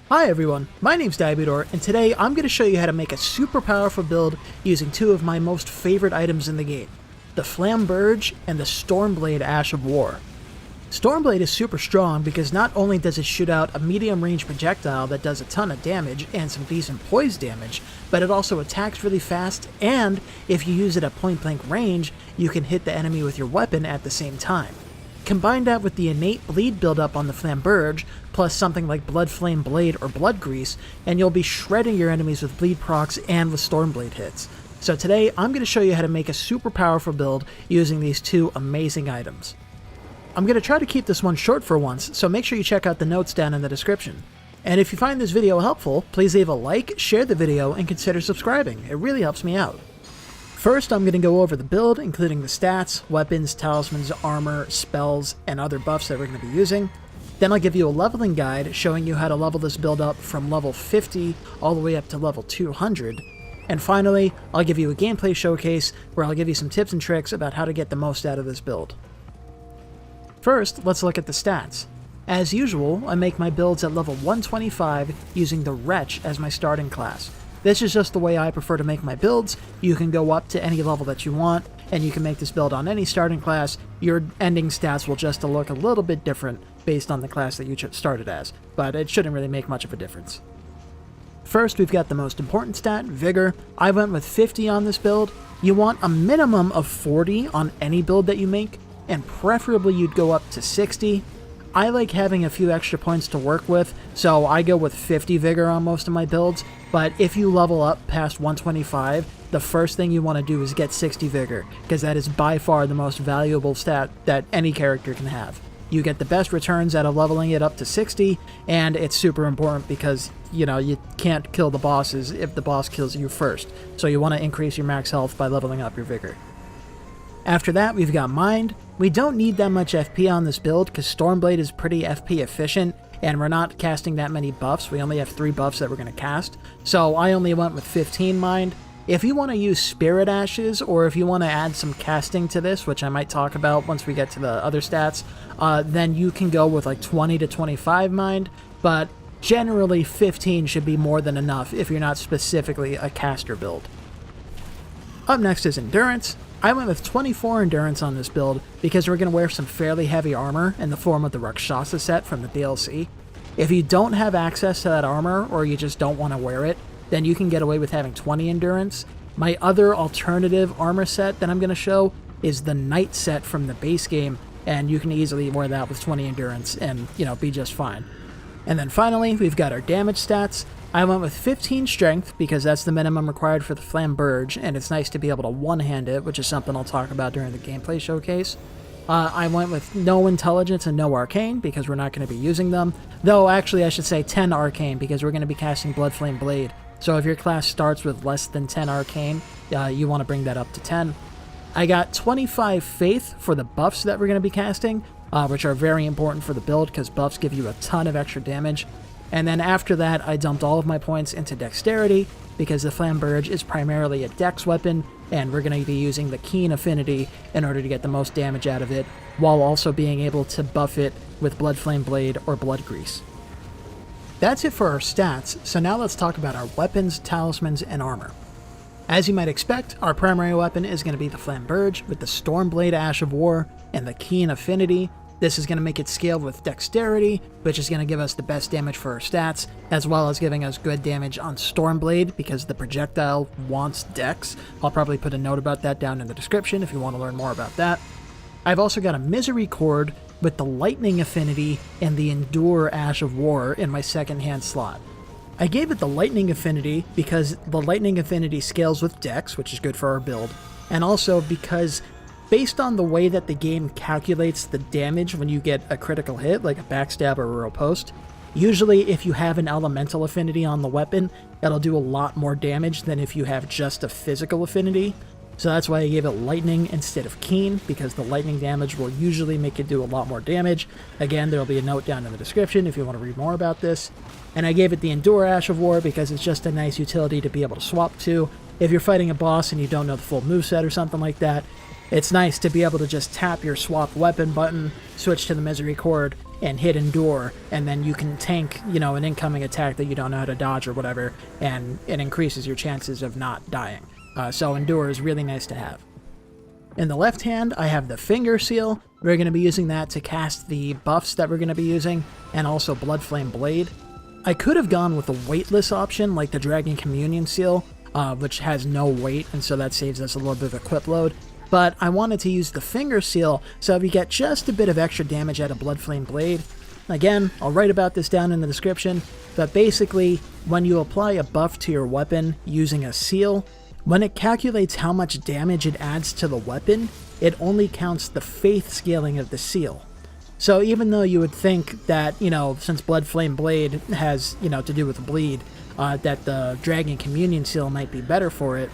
Hi everyone, my name's Diabudor, and today I'm going to show you how to make a super powerful build using two of my most favorite items in the game, the Flamberge and the Stormblade Ash of War. Stormblade is super strong because not only does it shoot out a medium range projectile that does a ton of damage and some decent poise damage, but it also attacks really fast, and if you use it at point blank range, you can hit the enemy with your weapon at the same time. Combine that with the innate bleed buildup on the Flamberge, plus something like Bloodflame Blade or Blood Grease, and you'll be shredding your enemies with bleed procs and with Stormblade hits. So today, I'm going to show you how to make a super powerful build using these two amazing items. I'm going to try to keep this one short for once, so make sure you check out the notes down in the description. And if you find this video helpful, please leave a like, share the video, and consider subscribing. It really helps me out. First, I'm going to go over the build, including the stats, weapons, talismans, armor, spells, and other buffs that we're going to be using. Then I'll give you a leveling guide showing you how to level this build up from level 50 all the way up to level 200. And finally, I'll give you a gameplay showcase where I'll give you some tips and tricks about how to get the most out of this build. First, let's look at the stats. As usual, I make my builds at level 125 using the Wretch as my starting class. This is just the way I prefer to make my builds. You can go up to any level that you want, and you can make this build on any starting class. Your ending stats will just look a little bit different based on the class that you started as, but it shouldn't really make much of a difference. First, we've got the most important stat, Vigor. I went with 50 on this build. You want a minimum of 40 on any build that you make, and preferably you'd go up to 60. I like having a few extra points to work with, so I go with 50 Vigor on most of my builds, but if you level up past 125, the first thing you want to do is get 60 Vigor, because that is by far the most valuable stat that any character can have. You get the best returns out of leveling it up to 60, and it's super important because, you can't kill the bosses if the boss kills you first, so you want to increase your max health by leveling up your Vigor. After that, we've got Mind. We don't need that much FP on this build because Stormblade is pretty FP efficient, and we're not casting that many buffs. We only have 3 buffs that we're going to cast, so I only went with 15 Mind. If you want to use Spirit Ashes, or if you want to add some casting to this, which I might talk about once we get to the other stats, then you can go with like 20 to 25 Mind, but generally 15 should be more than enough if you're not specifically a caster build. Up next is Endurance. I went with 24 Endurance on this build because we're going to wear some fairly heavy armor in the form of the Rakshasa set from the DLC. If you don't have access to that armor, or you just don't want to wear it, then you can get away with having 20 Endurance. My other alternative armor set that I'm going to show is the Knight set from the base game, and you can easily wear that with 20 Endurance and, be just fine. And then finally, we've got our damage stats. I went with 15 Strength because that's the minimum required for the Flamberge, and it's nice to be able to one-hand it, which is something I'll talk about during the gameplay showcase. I went with no Intelligence and no Arcane because we're not going to be using them. Though, actually, I should say 10 Arcane because we're going to be casting Bloodflame Blade. So if your class starts with less than 10 Arcane, you want to bring that up to 10. I got 25 Faith for the buffs that we're going to be casting, which are very important for the build because buffs give you a ton of extra damage. And then after that, I dumped all of my points into Dexterity, because the Flamberge is primarily a Dex weapon, and we're going to be using the Keen Affinity in order to get the most damage out of it, while also being able to buff it with Bloodflame Blade or Blood Grease. That's it for our stats, so now let's talk about our weapons, talismans, and armor. As you might expect, our primary weapon is going to be the Flamberge with the Stormblade Ash of War and the Keen Affinity. This is going to make it scaled with Dexterity, which is going to give us the best damage for our stats, as well as giving us good damage on Stormblade, because the projectile wants Dex. I'll probably put a note about that down in the description if you want to learn more about that. I've also got a Misericorde with the Lightning Affinity and the Endure Ash of War in my second-hand slot. I gave it the Lightning Affinity because the Lightning Affinity scales with Dex, which is good for our build, and also because based on the way that the game calculates the damage when you get a critical hit, like a backstab or a riposte, usually if you have an elemental affinity on the weapon, that'll do a lot more damage than if you have just a physical affinity. So that's why I gave it lightning instead of keen, because the lightning damage will usually make it do a lot more damage. Again, there'll be a note down in the description if you want to read more about this. And I gave it the Endure Ash of War because it's just a nice utility to be able to swap to. If you're fighting a boss and you don't know the full moveset or something like that, It's nice to be able to just tap your swap weapon button, switch to the Misericorde, and hit endure, and then you can tank, an incoming attack that you don't know how to dodge or whatever, and it increases your chances of not dying. So endure is really nice to have. In the left hand, I have the Finger Seal. We're going to be using that to cast the buffs that we're going to be using, and also Bloodflame Blade. I could have gone with a weightless option, like the Dragon Communion Seal, which has no weight, and so that saves us a little bit of equip load. But I wanted to use the Finger Seal, so we get just a bit of extra damage out of Bloodflame Blade. Again, I'll write about this down in the description, but basically, when you apply a buff to your weapon using a seal, when it calculates how much damage it adds to the weapon, it only counts the faith scaling of the seal. So even though you would think that, since Bloodflame Blade has, to do with bleed, that the Dragon Communion Seal might be better for it,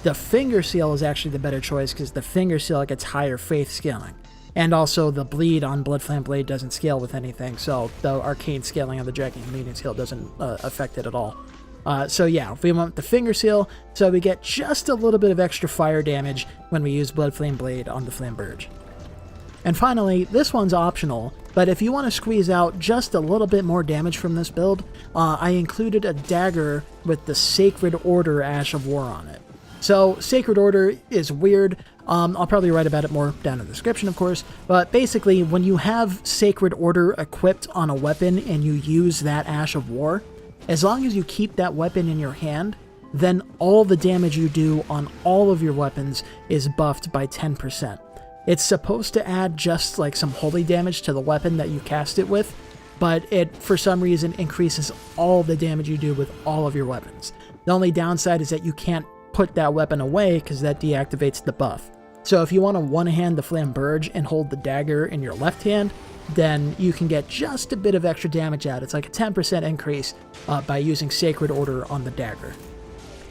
the Finger Seal is actually the better choice because the Finger Seal gets higher faith scaling. And also the bleed on Bloodflame Blade doesn't scale with anything, so the arcane scaling on the Dragon Communion Seal doesn't affect it at all. So yeah, we want the Finger Seal, so we get just a little bit of extra fire damage when we use Bloodflame Blade on the Flamberge. And finally, this one's optional, but if you want to squeeze out just a little bit more damage from this build, I included a dagger with the Sacred Order Ash of War on it. So, Sacred Order is weird. I'll probably write about it more down in the description, of course. But basically, when you have Sacred Order equipped on a weapon and you use that Ash of War, as long as you keep that weapon in your hand, then all the damage you do on all of your weapons is buffed by 10%. It's supposed to add just like some holy damage to the weapon that you cast it with, but it, for some reason, increases all the damage you do with all of your weapons. The only downside is that you can't put that weapon away because that deactivates the buff. So if you want to one-hand the Flamberge and hold the dagger in your left hand, then you can get just a bit of extra damage out. It's like a 10% increase by using Sacred Order on the dagger.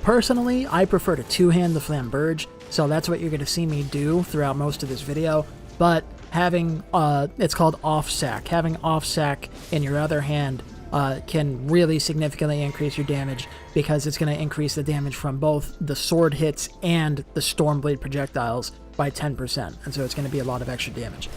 Personally, I prefer to two-hand the Flamberge, so that's what you're going to see me do throughout most of this video, but having, it's called off-sack. Having off-sack in your other hand can really significantly increase your damage because it's going to increase the damage from both the sword hits and the Stormblade projectiles by 10%, and so it's going to be a lot of extra damage.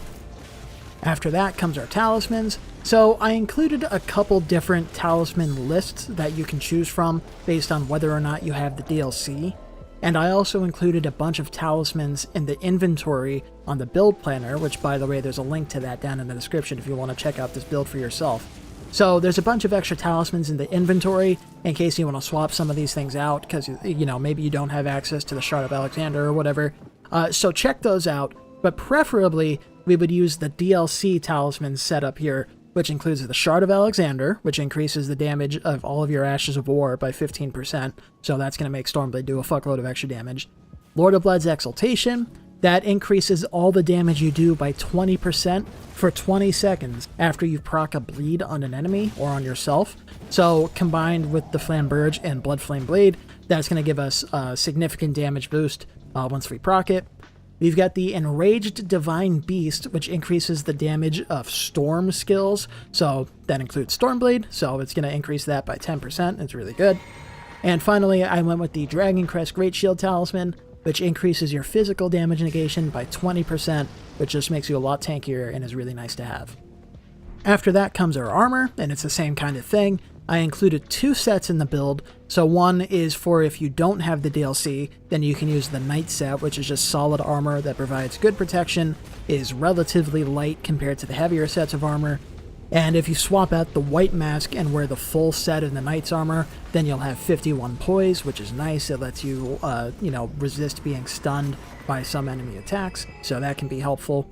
After that comes our talismans. So I included a couple different talisman lists that you can choose from based on whether or not you have the DLC. And I also included a bunch of talismans in the inventory on the build planner, which, by the way, there's a link to that down in the description if you want to check out this build for yourself. So there's a bunch of extra talismans in the inventory in case you want to swap some of these things out because, maybe you don't have access to the Shard of Alexander or whatever. So check those out, but preferably we would use the DLC talisman setup here, which includes the Shard of Alexander, which increases the damage of all of your Ashes of War by 15%, so that's going to make Stormblade do a fuckload of extra damage. Lord of Blood's Exaltation, that increases all the damage you do by 20% for 20 seconds after you proc a bleed on an enemy or on yourself. So combined with the Flamberge and Bloodflame Blade, that's going to give us a significant damage boost once we proc it. We've got the Enraged Divine Beast, which increases the damage of Storm skills, so that includes Stormblade, so it's going to increase that by 10%, it's really good. And finally, I went with the Dragon Crest Great Shield Talisman, which increases your physical damage negation by 20%, which just makes you a lot tankier and is really nice to have. After that comes our armor, and it's the same kind of thing. I included two sets in the build, so one is for if you don't have the DLC, then you can use the Knight set, which is just solid armor that provides good protection, is relatively light compared to the heavier sets of armor, and if you swap out the white mask and wear the full set of the Knight's armor, then you'll have 51 poise, which is nice. It lets you, resist being stunned by some enemy attacks, so that can be helpful.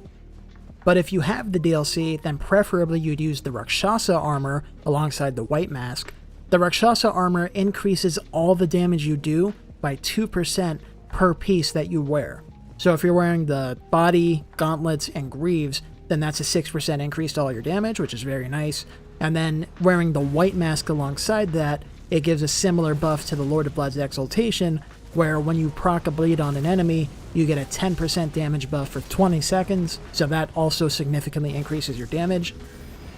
But if you have the DLC, then preferably you'd use the Rakshasa armor alongside the white mask. The Rakshasa armor increases all the damage you do by 2% per piece that you wear. So if you're wearing the body, gauntlets, and greaves, then that's a 6% increase to all your damage, which is very nice. And then wearing the white mask alongside that, it gives a similar buff to the Lord of Blood's Exaltation, where when you proc a bleed on an enemy, you get a 10% damage buff for 20 seconds, so that also significantly increases your damage.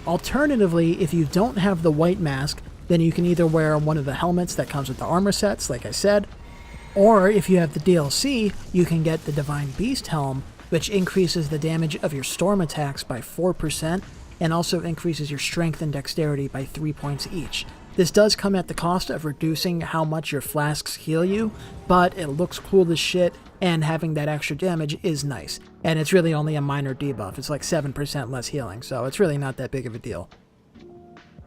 Alternatively, if you don't have the white mask, then you can either wear one of the helmets that comes with the armor sets, like I said, Or if you have the DLC, you can get the Divine Beast Helm, which increases the damage of your storm attacks by 4% and also increases your strength and dexterity by 3 points each. This does come at the cost of reducing how much your flasks heal you, but it looks cool as shit, and having that extra damage is nice. And it's really only a minor debuff. It's like 7% less healing, so it's really not that big of a deal.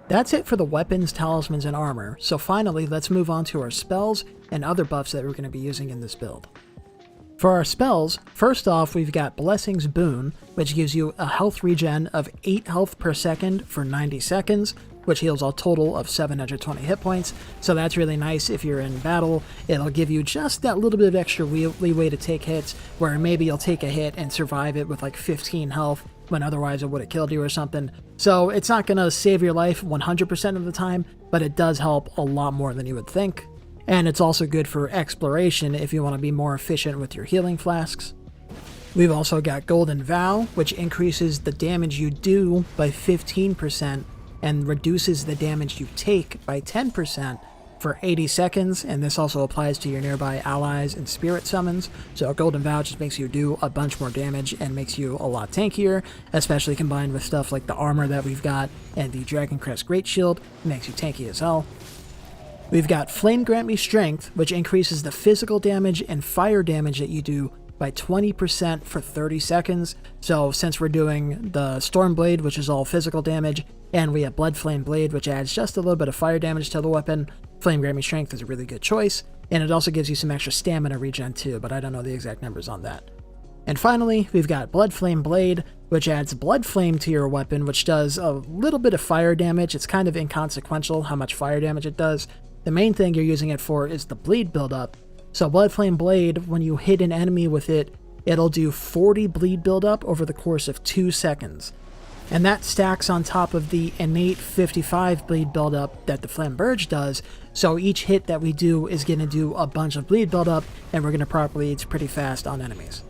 That's it for the weapons, talismans, and armor, so finally let's move on to our spells and other buffs that we're going to be using in this build. For our spells, first off we've got Blessing's Boon, which gives you a health regen of 8 health per second for 90 seconds, which heals a total of 720 hit points, so that's really nice if you're in battle. It'll give you just that little bit of extra leeway to take hits, where maybe you'll take a hit and survive it with like 15 health, when otherwise it would have killed you or something. So it's not going to save your life 100% of the time, but it does help a lot more than you would think. And it's also good for exploration if you want to be more efficient with your healing flasks. We've also got Golden Vow, which increases the damage you do by 15% and reduces the damage you take by 10% for 80 seconds, and this also applies to your nearby allies and spirit summons. So Golden Vow just makes you do a bunch more damage and makes you a lot tankier, especially combined with stuff like the armor that we've got and the Dragon Crest Great Shield. It makes you tanky as hell. We've got Flame Grant Me Strength, which increases the physical damage and fire damage that you do by 20% for 30 seconds. So since we're doing the Storm Blade, which is all physical damage, and we have Bloodflame Blade, which adds just a little bit of fire damage to the weapon, Flame Grant Me Strength is a really good choice, and it also gives you some extra stamina regen too, but I don't know the exact numbers on that. And finally, we've got Bloodflame Blade, which adds Blood Flame to your weapon, which does a little bit of fire damage. It's kind of inconsequential how much fire damage it does. The main thing you're using it for is the bleed buildup. So Bloodflame Blade, when you hit an enemy with it, it'll do 40 bleed buildup over the course of 2 seconds. And that stacks on top of the innate 55 bleed buildup that the Flamberge does, so each hit that we do is going to do a bunch of bleed buildup, and we're going to proc bleeds pretty fast on enemies.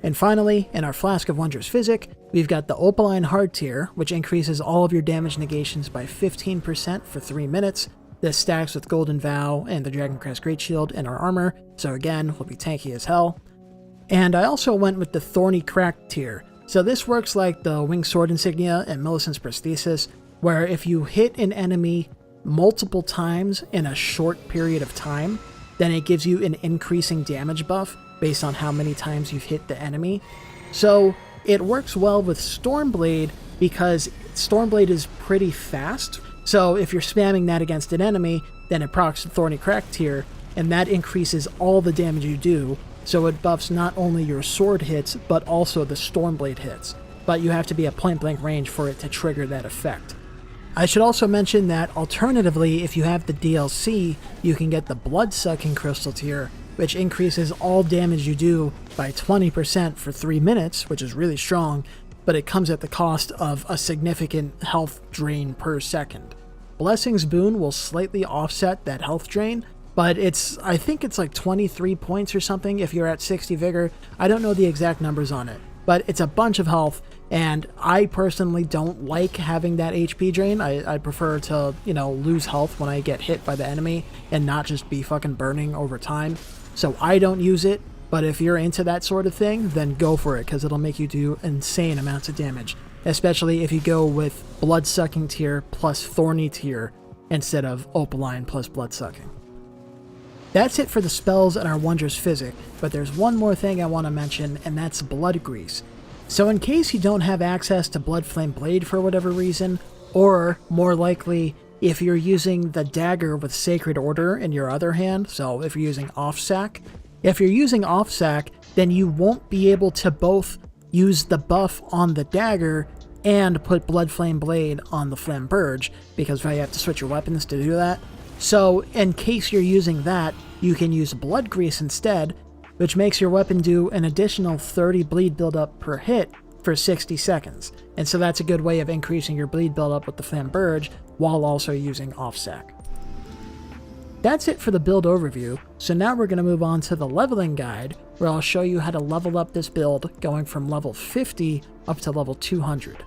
And finally, in our Flask of Wondrous Physic, we've got the Opaline Hard Tier, which increases all of your damage negations by 15% for 3 minutes. This stacks with Golden Vow and the Dragon Crest Great Shield in our armor, so again, we'll be tanky as hell. And I also went with the Thorny Crack Tier. So this works like the Winged Sword Insignia and Millicent's Prosthesis, where if you hit an enemy multiple times in a short period of time, then it gives you an increasing damage buff based on how many times you've hit the enemy. So it works well with Stormblade because Stormblade is pretty fast. So if you're spamming that against an enemy, then it procs the Thorny Crack Tier, and that increases all the damage you do. So it buffs not only your sword hits, but also the Stormblade hits. But you have to be at point-blank range for it to trigger that effect. I should also mention that alternatively, if you have the DLC, you can get the Blood-Sucking Crystal Tier, which increases all damage you do by 20% for 3 minutes, which is really strong, but it comes at the cost of a significant health drain per second. Blessing's Boon will slightly offset that health drain, but I think it's like 23 points or something if you're at 60 vigor. I don't know the exact numbers on it, but it's a bunch of health, and I personally don't like having that HP drain. I prefer to, lose health when I get hit by the enemy and not just be fucking burning over time. So I don't use it, but if you're into that sort of thing, then go for it, because it'll make you do insane amounts of damage, especially if you go with Blood-Sucking Tier plus Thorny Tier instead of Opaline plus Blood-Sucking. That's it for the spells and our Wondrous Physic, but there's one more thing I want to mention, and that's Blood Grease. So in case you don't have access to Bloodflame Blade for whatever reason, or more likely, if you're using the dagger with Sacred Order in your other hand, so if you're using Offsack, then you won't be able to both use the buff on the dagger and put Bloodflame Blade on the Flamberge, because you have to switch your weapons to do that. So in case you're using that, you can use Blood Grease instead, which makes your weapon do an additional 30 bleed buildup per hit for 60 seconds. And so that's a good way of increasing your bleed buildup with the Flamberge while also using Offsack. That's it for the build overview, so now we're going to move on to the leveling guide, where I'll show you how to level up this build going from level 50 up to level 200.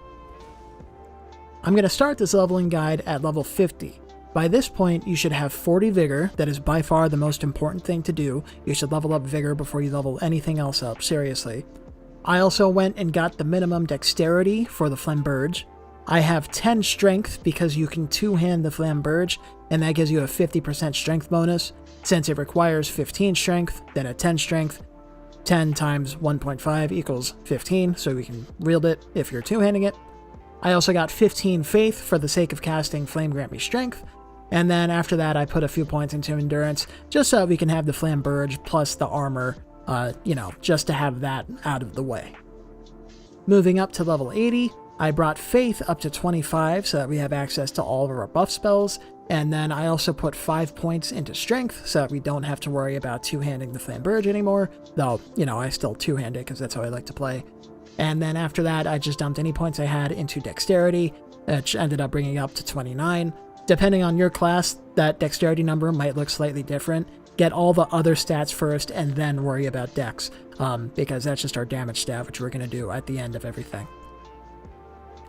I'm going to start this leveling guide at level 50. By this point, you should have 40 Vigor. That is by far the most important thing to do. You should level up Vigor before you level anything else up, seriously. I also went and got the minimum Dexterity for the Flamberge. I have 10 Strength because you can two-hand the Flamberge, and that gives you a 50% Strength bonus. Since it requires 15 Strength, then at 10 Strength, 10 times 1.5 equals 15, so we can wield it if you're two-handing it. I also got 15 Faith for the sake of casting Flame Grant Me Strength, and then after that I put a few points into Endurance, just so we can have the Flamberge plus the armor, just to have that out of the way. Moving up to level 80, I brought Faith up to 25 so that we have access to all of our buff spells, and then I also put 5 points into Strength so that we don't have to worry about two-handing the Flamberge anymore, though, I still two-hand it because that's how I like to play. And then after that, I just dumped any points I had into Dexterity, which ended up bringing up to 29. Depending on your class, that Dexterity number might look slightly different. Get all the other stats first and then worry about Dex, because that's just our damage stat, which we're going to do at the end of everything.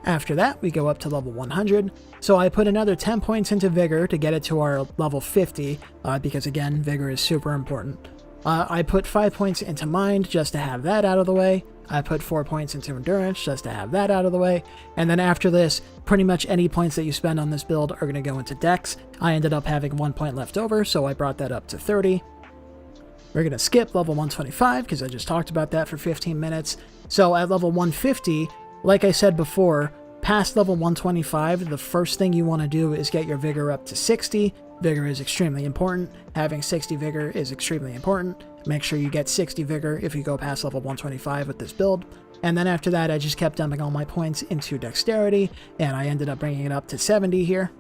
After that, we go up to level 100, so I put another 10 points into Vigor to get it to our level 50, because again, Vigor is super important. I put 5 points into Mind just to have that out of the way. I put 4 points into Endurance just to have that out of the way. And then after this, pretty much any points that you spend on this build are going to go into Dex. I ended up having 1 point left over, so I brought that up to 30. We're going to skip level 125 because I just talked about that for 15 minutes. So at level 150, like I said before, past level 125, the first thing you want to do is get your Vigor up to 60. Vigor is extremely important. Having 60 Vigor is extremely important. Make sure you get 60 Vigor if you go past level 125 with this build. And then after that, I just kept dumping all my points into Dexterity, and I ended up bringing it up to 70 here.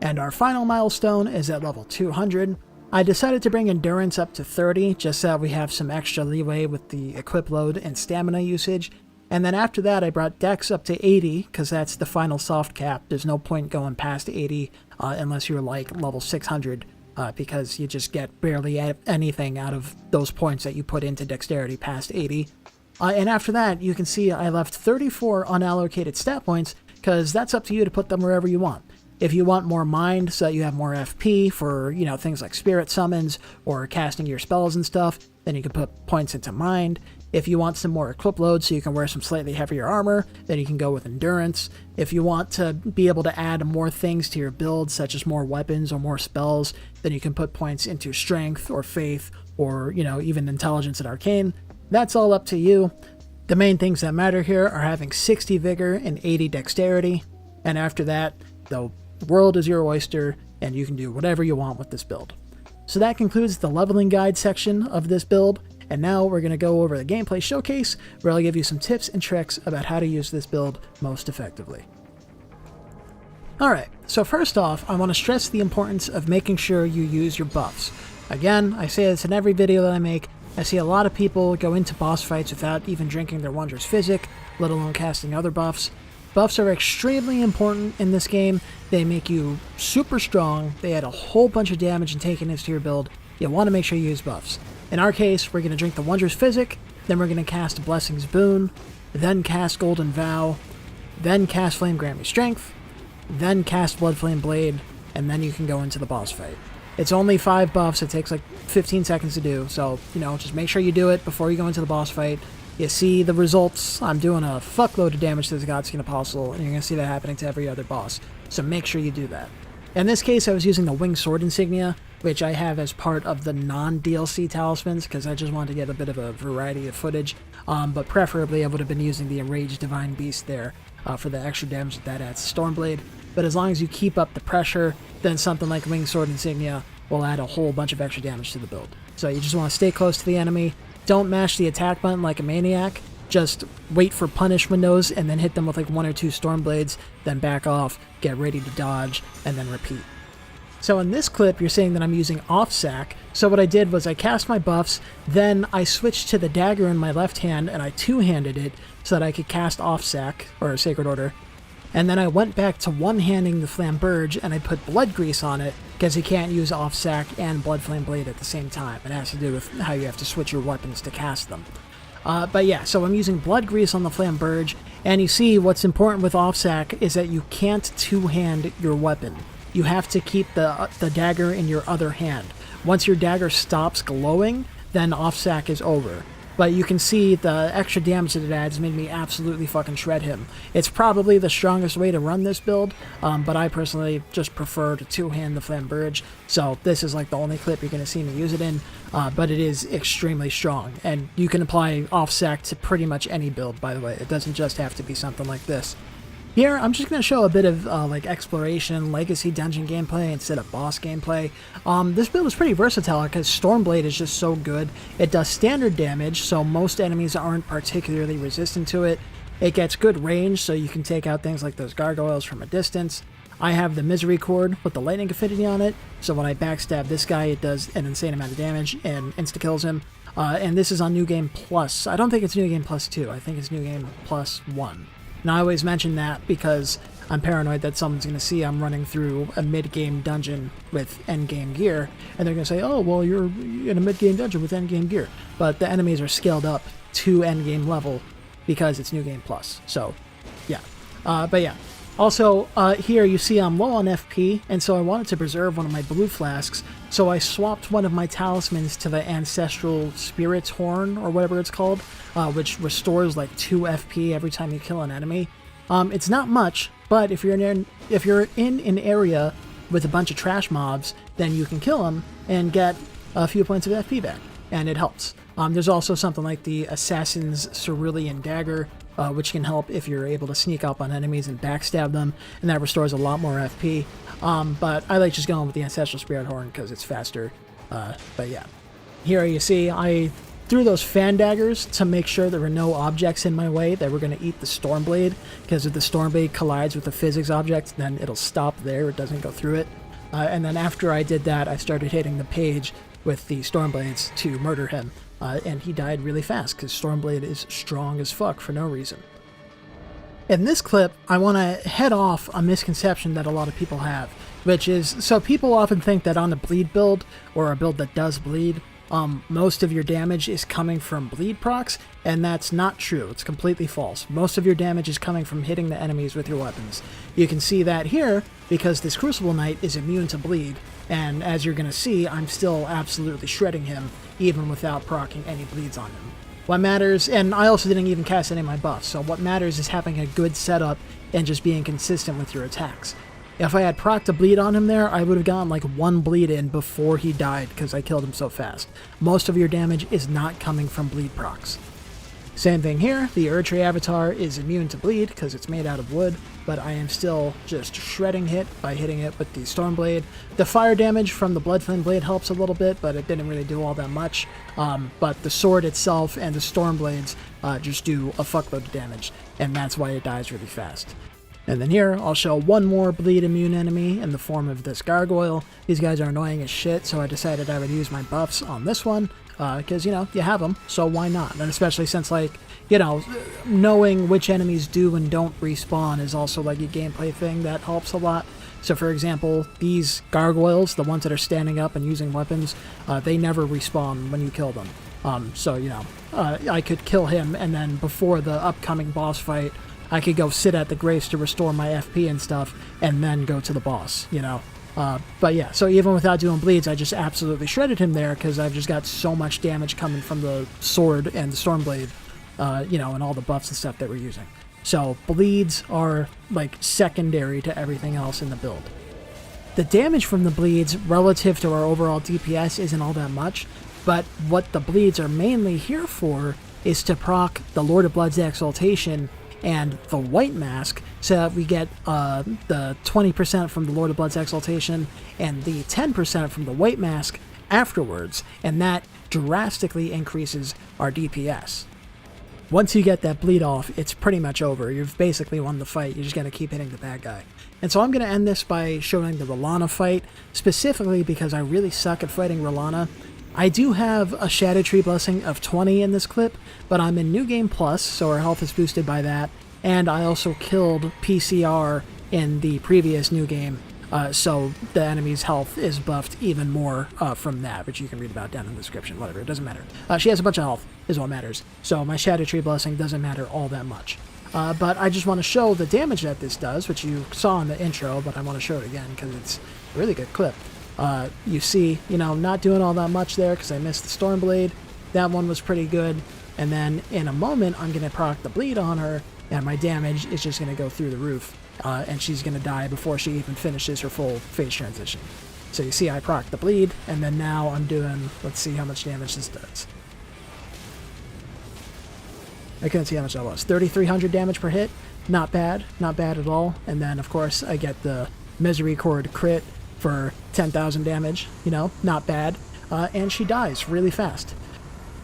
And our final milestone is at level 200. I decided to bring Endurance up to 30, just so that we have some extra leeway with the equip load and stamina usage. And then after that, I brought Dex up to 80, because that's the final soft cap. There's no point going past 80 unless you're like level 600, because you just get barely anything out of those points that you put into Dexterity past 80. And after that, you can see I left 34 unallocated stat points, because that's up to you to put them wherever you want. If you want more Mind so that you have more FP for, things like Spirit Summons or casting your spells and stuff, then you can put points into Mind. If you want some more equip load so you can wear some slightly heavier armor, then you can go with Endurance. If you want to be able to add more things to your build, such as more weapons or more spells, then you can put points into Strength or Faith or, even Intelligence and Arcane. That's all up to you. The main things that matter here are having 60 Vigor and 80 Dexterity. And after that, the world is your oyster, and you can do whatever you want with this build. So that concludes the leveling guide section of this build. And now we're going to go over the gameplay showcase, where I'll give you some tips and tricks about how to use this build most effectively. Alright, so first off, I want to stress the importance of making sure you use your buffs. Again, I say this in every video that I make. I see a lot of people go into boss fights without even drinking their Wondrous Physic, let alone casting other buffs. Buffs are extremely important in this game. They make you super strong, they add a whole bunch of damage and tankiness to your build. You want to make sure you use buffs. In our case, we're going to drink the Wondrous Physic, then we're going to cast Blessing's Boon, then cast Golden Vow, then cast Flame Grant Me Strength, then cast Bloodflame Blade, and then you can go into the boss fight. It's only 5 buffs, it takes like 15 seconds to do, so, just make sure you do it before you go into the boss fight. You see the results. I'm doing a fuckload of damage to the Godskin Apostle, and you're going to see that happening to every other boss, so make sure you do that. In this case, I was using the Winged Sword insignia, which I have as part of the non-DLC Talismans, because I just wanted to get a bit of a variety of footage, but preferably I would have been using the Enraged Divine Beast there for the extra damage that adds to Stormblade. But as long as you keep up the pressure, then something like Winged Sword insignia will add a whole bunch of extra damage to the build. So you just want to stay close to the enemy, don't mash the attack button like a maniac, just wait for punish windows and then hit them with like 1 or 2 Stormblades, then back off, get ready to dodge, and then repeat. So in this clip, you're seeing that I'm using Off-Sack. So what I did was I cast my buffs, then I switched to the dagger in my left hand and I two-handed it so that I could cast Off-Sack, or Sacred Order. And then I went back to one-handing the Flamberge and I put Blood Grease on it, because you can't use Off-Sack and Bloodflame Blade at the same time. It has to do with how you have to switch your weapons to cast them. But yeah, so I'm using Blood Grease on the Flamberge, and you see what's important with Off-Sack is that you can't two-hand your weapon. you have to keep the dagger in your other hand. Once your dagger stops glowing, then off-sack is over. But you can see the extra damage that it adds made me absolutely fucking shred him. It's probably the strongest way to run this build, but I personally just prefer to two-hand the Flamberge, so this is like the only clip you're going to see me use it in, but it is extremely strong, and you can apply off-sack to pretty much any build, by the way. It doesn't just have to be something like this. Here, I'm just going to show a bit of like exploration, legacy dungeon gameplay instead of boss gameplay. This build is pretty versatile because Stormblade is just so good. It does standard damage, so most enemies aren't particularly resistant to it. It gets good range, so you can take out things like those gargoyles from a distance. I have the Misericorde with the lightning affinity on it, so when I backstab this guy, it does an insane amount of damage and insta-kills him. And this is on New Game Plus. I don't think it's New Game Plus 2. I think it's New Game Plus 1. Now, I always mention that because I'm paranoid that someone's going to see I'm running through a mid-game dungeon with endgame gear, and they're going to say, oh, well, you're in a mid-game dungeon with endgame gear. But the enemies are scaled up to endgame level because it's New Game Plus. So, yeah. But yeah. Also, here you see I'm low on FP, and so I wanted to preserve one of my blue flasks, so I swapped one of my talismans to the Ancestral Spirit's Horn, or whatever it's called, which restores like 2 FP every time you kill an enemy. It's not much, but if you're in an area with a bunch of trash mobs, then you can kill them and get a few points of FP back, and it helps. There's also something like the Assassin's Cerulean Dagger, which can help if you're able to sneak up on enemies and backstab them, and that restores a lot more FP. But I like just going with the Ancestral Spirit Horn because it's faster. But yeah. Here you see I threw those fan daggers to make sure there were no objects in my way that were going to eat the Stormblade, because if the Stormblade collides with a physics object, then it'll stop there, it doesn't go through it. And then after I did that, I started hitting the page with the Stormblades to murder him. And he died really fast, because Stormblade is strong as fuck for no reason. In this clip, I want to head off a misconception that a lot of people have, which is, so people often think that on a bleed build, or a build that does bleed, most of your damage is coming from bleed procs, and that's not true. It's completely false. Most of your damage is coming from hitting the enemies with your weapons. You can see that here, because this Crucible Knight is immune to bleed, and as you're going to see, I'm still absolutely shredding him, even without proccing any bleeds on him. What matters, and I also didn't even cast any of my buffs, so what matters is having a good setup and just being consistent with your attacks. If I had procced a bleed on him there, I would have gotten like 1 bleed in before he died because I killed him so fast. Most of your damage is not coming from bleed procs. Same thing here, the Erdtree avatar is immune to bleed because it's made out of wood, but I am still just shredding it by hitting it with the Stormblade. The fire damage from the Bloodflame Blade helps a little bit, but it didn't really do all that much. But the sword itself and the Stormblades just do a fuckload of damage, and that's why it dies really fast. And then here, I'll show one more bleed immune enemy in the form of this gargoyle. These guys are annoying as shit, so I decided I would use my buffs on this one, because, you know, you have them, so why not? And especially since, like, you know, knowing which enemies do and don't respawn is also, like, a gameplay thing that helps a lot. So, for example, these gargoyles, the ones that are standing up and using weapons, they never respawn when you kill them. So, you know, I could kill him, and then before the upcoming boss fight, I could go sit at the grace to restore my FP and stuff, and then go to the boss, you know. But yeah, so even without doing bleeds, I just absolutely shredded him there, because I've just got so much damage coming from the sword and the Stormblade, you know, and all the buffs and stuff that we're using. So bleeds are, like, secondary to everything else in the build. The damage from the bleeds relative to our overall DPS isn't all that much, but what the bleeds are mainly here for is to proc the Lord of Blood's Exaltation and the White Mask, so that we get the 20% from the Lord of Blood's Exaltation and the 10% from the White Mask afterwards, and that drastically increases our DPS. Once you get that bleed off, it's pretty much over. You've basically won the fight. You're just going to keep hitting the bad guy. And so I'm going to end this by showing the R'hllana fight, specifically because I really suck at fighting R'hllana. I do have a Shadow Tree Blessing of 20 in this clip, but I'm in New Game Plus, so our health is boosted by that, and I also killed PCR in the previous New Game, so the enemy's health is buffed even more from that, which you can read about down in the description, whatever, it doesn't matter. She has a bunch of health, is what matters, so my Shadow Tree Blessing doesn't matter all that much. but I just want to show the damage that this does, which you saw in the intro, but I want to show it again because it's a really good clip. You see, not doing all that much there because I missed the Stormblade. That one was pretty good. And then in a moment, I'm going to proc the bleed on her, and my damage is just going to go through the roof, and she's going to die before she even finishes her full phase transition. So you see I proc the bleed, and then now I'm doing, let's see how much damage this does. I couldn't see how much that was. 3,300 damage per hit. Not bad at all. And then, of course, I get the Misericorde crit for 10,000 damage. Not bad. And she dies really fast.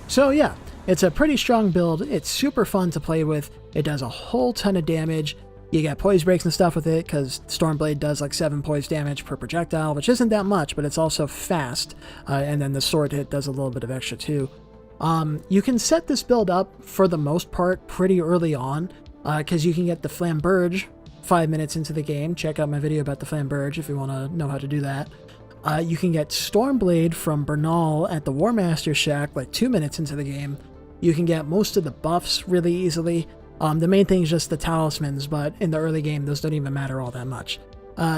So yeah, it's a pretty strong build. It's super fun to play with. It does a whole ton of damage. You get poise breaks and stuff with it because Stormblade does like 7 poise damage per projectile, which isn't that much, but it's also fast. And then the sword hit does a little bit of extra too. You can set this build up for the most part pretty early on because you can get the Flamberge 5 minutes into the game. Check out my video about the Flamberge if you want to know how to do that. You can get Stormblade from Bernal at the War Master Shack like 2 minutes into the game. You can get most of the buffs really easily. The main thing is just the Talismans, but in the early game those don't even matter all that much.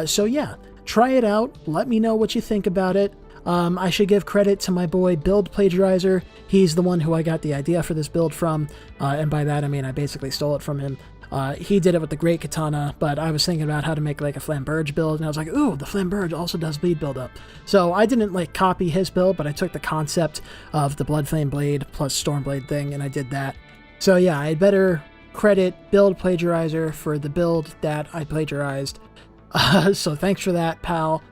So yeah, try it out. Let me know what you think about it. I should give credit to my boy Build Plagiarizer. He's the one who I got the idea for this build from, and by that I mean I basically stole it from him. He did it with the Great Katana, but I was thinking about how to make like a Flamberge build, and I was like, ooh, the Flamberge also does bleed buildup. So I didn't like copy his build, but I took the concept of the Bloodflame Blade plus Stormblade thing, and I did that. So yeah, I'd better credit Build Plagiarizer for the build that I plagiarized. So thanks for that, pal.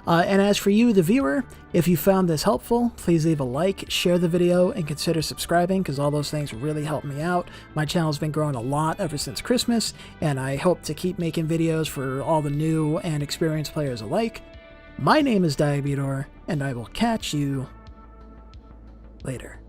And as for you, the viewer, if you found this helpful, please leave a like, share the video, and consider subscribing because all those things really help me out. My channel's been growing a lot ever since Christmas, and I hope to keep making videos for all the new and experienced players alike. My name is Diabedor, and I will catch you later.